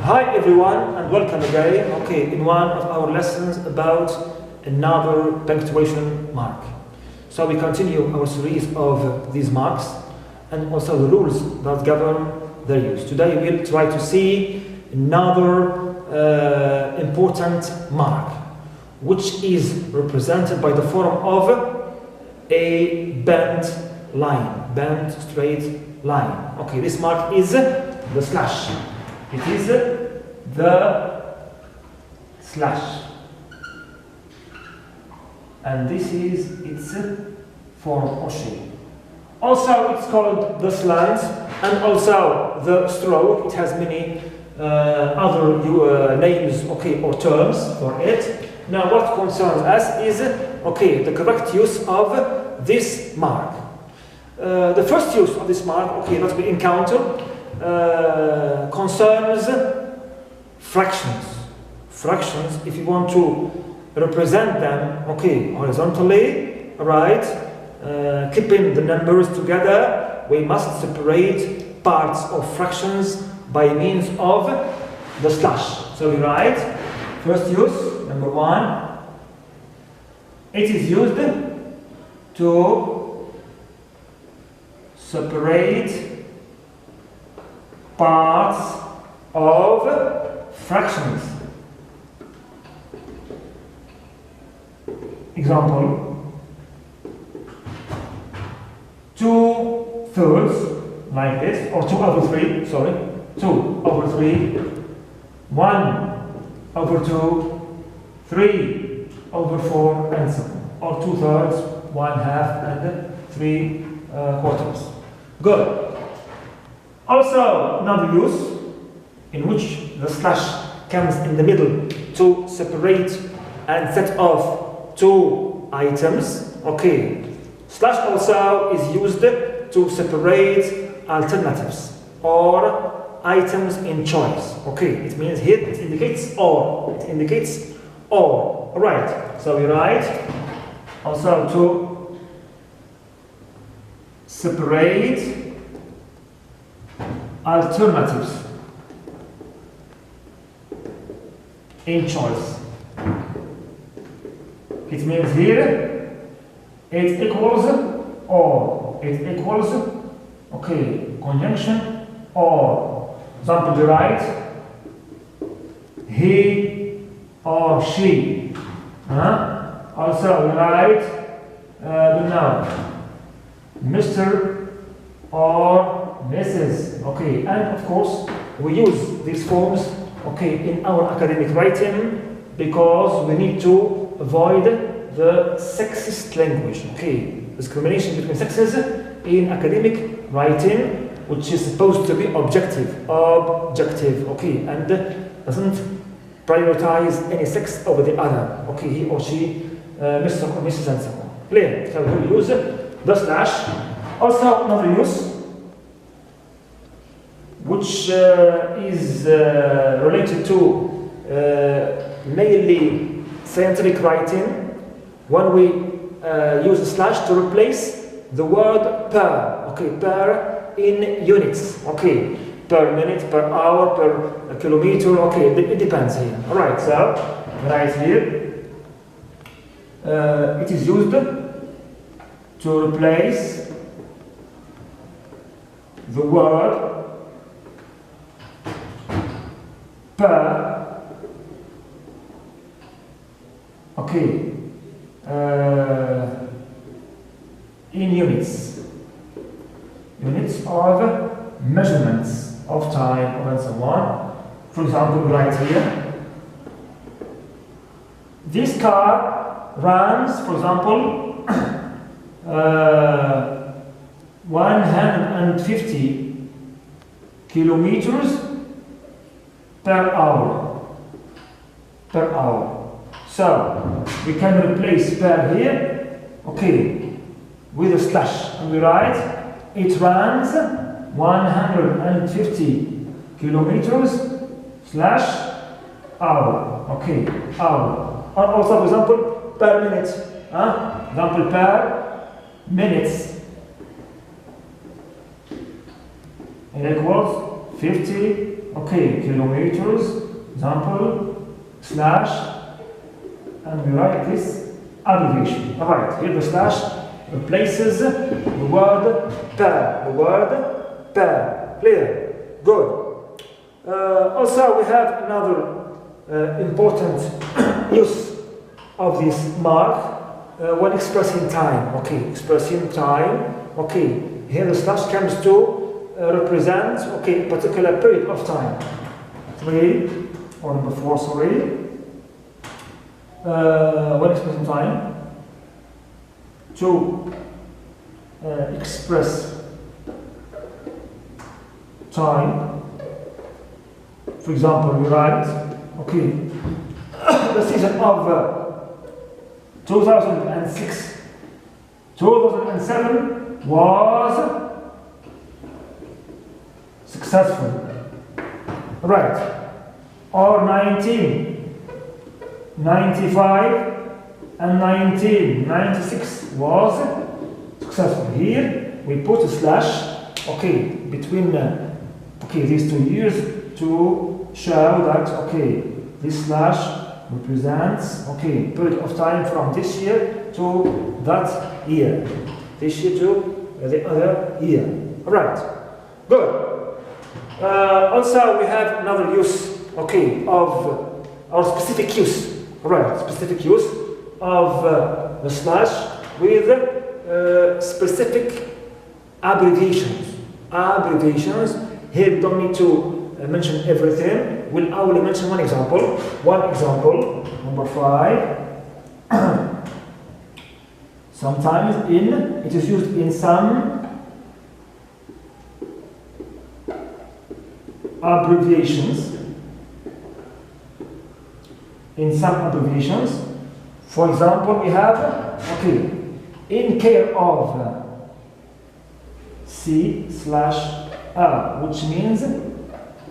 Hi everyone and welcome again. Okay, in one of our lessons about another punctuation mark. So we continue our series of these marks and also the rules that govern their use. Today we'll try to see another important mark, which is represented by the form of a bent line, bent straight line. Okay, this mark is the slash. It is the slash, and this is its form or shape. Also, it's called the slant and also the stroke. It has many other names, okay, or terms for it. Now, what concerns us is, okay, the correct use of this mark. The first use of this mark, okay, that we encounter concerns fractions. Fractions, if you want to represent them, okay, horizontally, right, keeping the numbers together, we must separate parts of fractions by means of the slash. So we write, first use, number one, it is used to separate parts of fractions. Example, 2/3, like this, or 2/3, sorry, 2/3, 1/2, 3/4, and so on, or 2/3, 1/2, and 3/4. Good. Also, another use in which the slash comes in the middle to separate and set off two items. Okay, slash also is used to separate alternatives or items in choice. Okay, it means here it indicates or. It indicates or. Alright, so we write also to separate alternatives in choice. It means here it equals or. It equals, okay, conjunction or. Example, we write he or she. Also we write the noun Mr. or Mrs. Okay, and of course we use these forms, okay, in our academic writing because we need to avoid the sexist language. Okay, discrimination between sexes in academic writing, which is supposed to be objective, okay, and doesn't prioritize any sex over the other. Okay, he or she, Mr. or Mrs. and so on. Clear? So we use the slash. Also, another use, which is related to mainly scientific writing, when we use a slash to replace the word per. Okay, per in units. Okay, per minute, per hour, per kilometer. Okay, it depends here. All right, so right here, it is used to replace the word per, okay, in units of measurements of time and so on. For example, right here, this car runs, for example, 150 kilometers per hour. So we can replace per here, okay, with a slash, and we write it runs 150 kilometers slash hour. Okay, hour. Or also, for example, per minute. Example, per minutes. It equals 50, okay, kilometers, example, slash, and we write this abbreviation. Alright, here the slash replaces the word per, clear, good. Also we have another important use of this mark when expressing time, okay, expressing time, okay, here the slash comes to represent, okay, a particular period of time, 3, or number 4, sorry, when expressing time, to express time, for example, we write, okay, the season of 2006, 2007 was successful, right, or 1995 and 1996 was successful. Here we put a slash, okay, between okay, these 2 years to show that, okay, this slash represents, okay, period of time from this year to that year, this year to the other year. Alright, good. Also we have another use, okay, of our specific use, alright, specific use of the slash with specific abbreviations. Here we don't need to mention everything. We'll only mention one example. Number 5. Sometimes it is used in some abbreviations. For example, we have, okay, in care of C/R, which means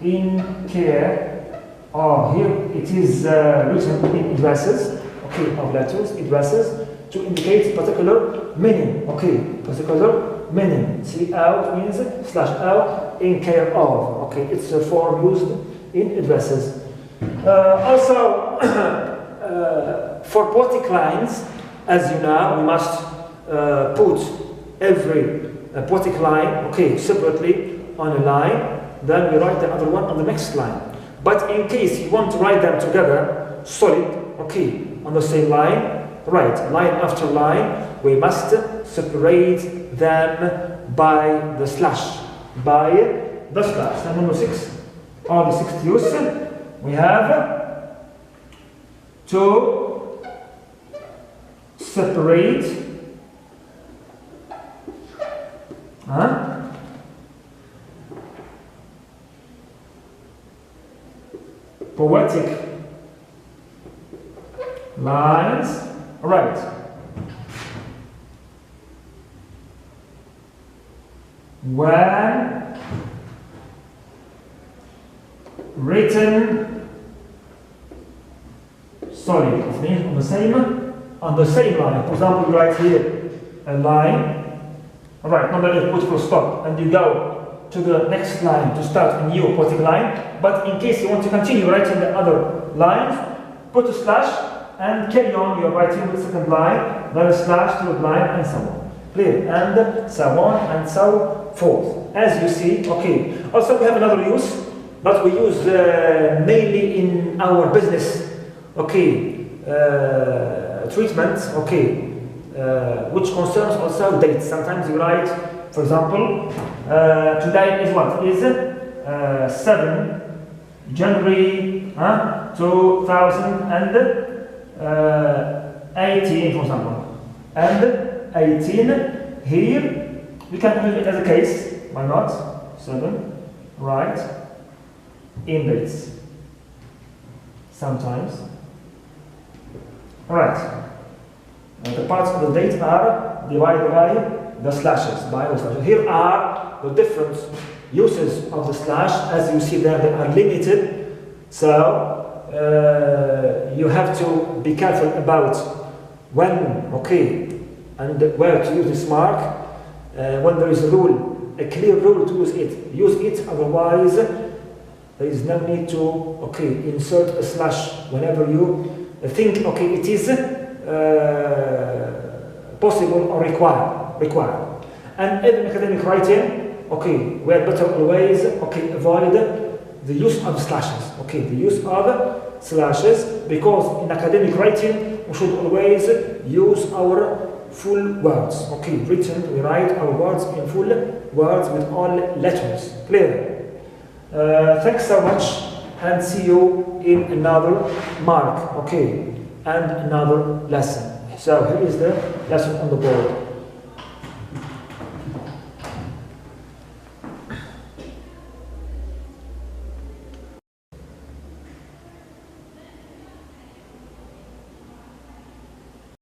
in care of, here it is written in addresses, okay, of letters, addresses, to indicate particular meaning, okay, particular meaning. C/R means /R, in care of, okay, it's a form used in addresses. Also, for poetic lines, as you know, we must put every poetic line, okay, separately on a line, then we write the other one on the next line. But in case you want to write them together, solid, okay, on the same line, right, line after line, we must separate them by the slash, And number 6, or the 6th use, we have to separate poetic lines, right, when written solid, it means on the same line. For example, you write here a line, alright, now then you put full stop and you go to the next line to start a new poetic line. But in case you want to continue writing the other lines, put a slash and carry on your writing with the second line, then a slash, third line, and so on. Clear? And so on and so forth. As you see, okay. Also, we have another use that we use mainly in our business, okay, treatment, okay, which concerns also dates. Sometimes you write, for example, today is what? Is 7 January 2018, for example. And 18, here, we can use it as a case, why not? 7, right, in dates. Sometimes. Alright. The parts of the date are divided by the slashes, Here are the different uses of the slash. As you see there, they are limited. So you have to be careful about when, okay, and where to use this mark. When there is a rule a clear rule to use it. Use it, otherwise there is no need to, okay, insert a slash whenever you think, okay, it is possible or required. And even academic writing, okay, we had better always, okay, avoid the use of slashes, okay, the use of slashes, because in academic writing we should always use our full words, okay, written, we write our words in full words with all letters, clear? Thanks so much, and see you in another mark, okay, and another lesson. So here is the lesson on the board.